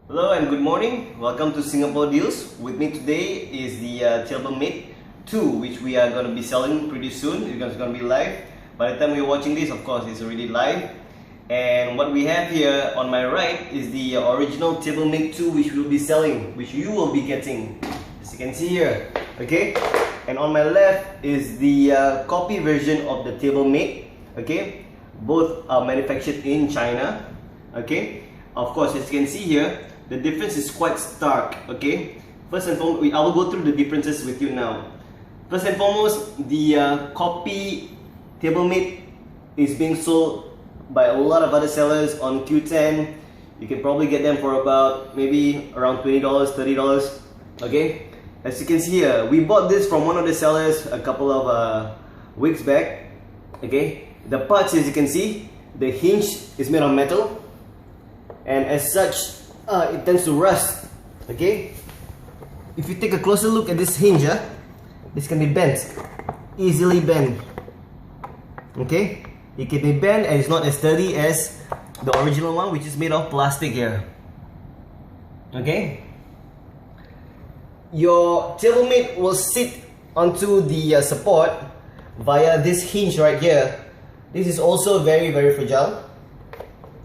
Hello and good morning. Welcome to Singapore Deals. With me today is the TableMate 2, which we are going to be selling pretty soon. It's going to be live. By the time you're watching this, of course, it's already live. And what we have here on my right is the original TableMate 2, which we'll be selling, which you will be getting, as you can see here. Okay. And on my left is the copy version of the TableMate. Okay. Both are manufactured in China. Okay. Of course, as you can see here, the difference is quite stark. Okay, first and foremost, I will go through the differences with you now. First and foremost, the copy TableMate is being sold by a lot of other sellers on Q10. You can probably get them for about maybe around $20, $30. Okay, as you can see here, we bought this from one of the sellers a couple of weeks back. Okay, the parts, as you can see, the hinge is made of metal, and as such, it tends to rust. Okay, if you take a closer look at this hinge, this can be bent, easily bent. Okay, it can be bent and it's not as sturdy as the original one, which is made of plastic here. Okay, your TableMate will sit onto the support via this hinge right here. This is also very fragile.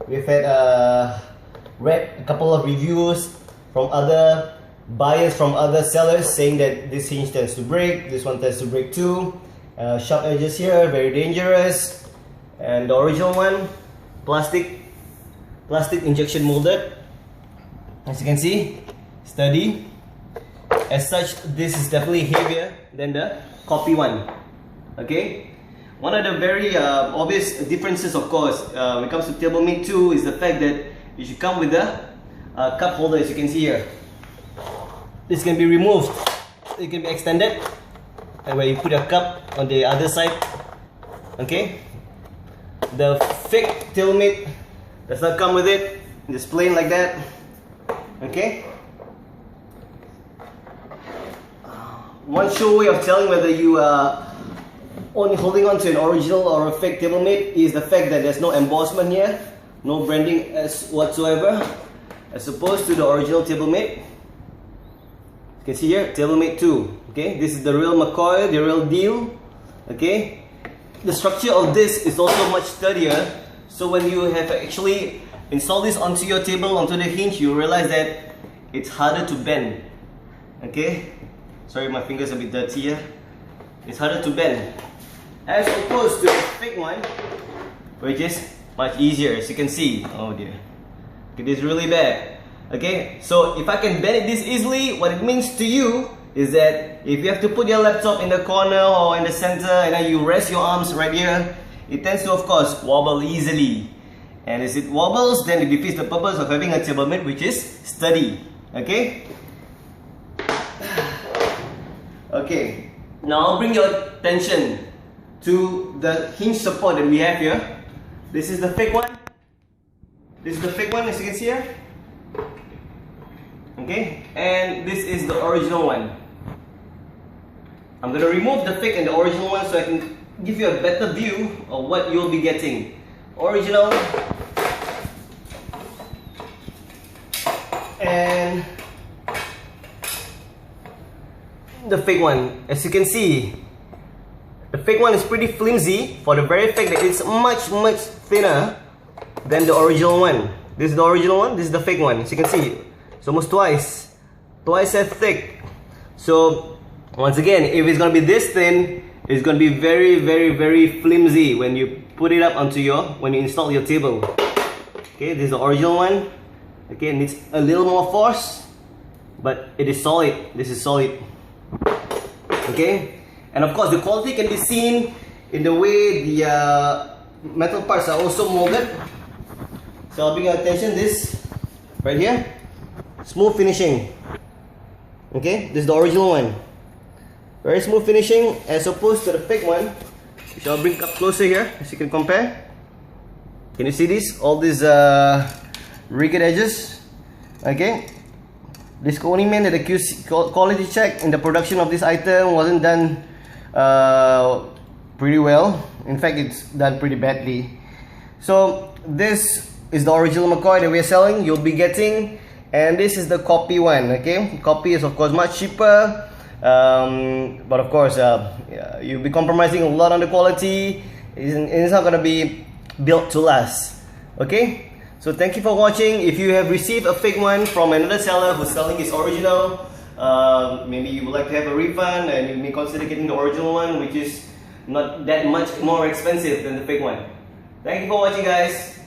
We've had read a couple of reviews from other buyers, from other sellers, saying that this hinge tends to break, this one tends to break too. Sharp edges here, very dangerous. And the original one, plastic injection molded. As you can see, sturdy. As such, this is definitely heavier than the copy one. Okay. One of the very obvious differences, of course, when it comes to TableMate 2 is the fact that it should come with a cup holder, as you can see here. This can be removed, it can be extended, and where you put a cup on the other side. Okay. The fake TableMate does not come with it. It's plain like that. Okay. One sure way of telling whether you are only holding on to an original or a fake TableMate is the fact that there's no embossment here, no branding as whatsoever, as opposed to the original TableMate. You can see here, TableMate 2. Okay, this is the real McCoy, the real deal. Okay, the structure of this is also much sturdier. So when you have actually installed this onto your table, onto the hinge, you realize that it's harder to bend. Okay, sorry, my fingers are a bit dirty here. It's harder to bend, as opposed to the fake one, which is much easier, as you can see. Oh dear, it is really bad. Okay, so if I can bend it this easily, what it means to you is that if you have to put your laptop in the corner or in the center and then you rest your arms right here, it tends to, of course, wobble easily. And as it wobbles, then it defeats the purpose of having a TableMate which is sturdy. Okay? Okay, now I'll bring your attention to the hinge support that we have here. This is the fake one. This is the fake one, as you can see here. Okay, and this is the original one. I'm going to remove the fake and the original one so I can give you a better view of what you'll be getting. Original and the fake one. As you can see, the fake one is pretty flimsy for the very fact that it's much thinner than the original one. This is the original one, this is the fake one. As you can see, it's almost twice as thick. So once again, if it's gonna be this thin, it's gonna be very flimsy when you put it up onto when you install your table. Okay, this is the original one. Okay, it needs a little more force, but it is solid. This is solid. Okay, and of course the quality can be seen in the way the metal parts are also molded. So I'll bring your attention, this right here, smooth finishing. Okay, this is the original one, very smooth finishing, as opposed to the fake one, which I'll bring up closer here, as you can compare. Can you see this? All these rigged edges. Okay, this only meant that the QC quality check in the production of this item wasn't done pretty well. In fact, it's done pretty badly. So this is the original McCoy that we're selling. You'll be getting and this is the copy one. Okay, copy is of course much cheaper, but of course you'll be compromising a lot on the quality. It's not gonna be built to last. Okay, so thank you for watching. If you have received a fake one from another seller who's selling his original, maybe you would like to have a refund, and you may consider getting the original one, which is not that much more expensive than the fake one. Thank you for watching, guys.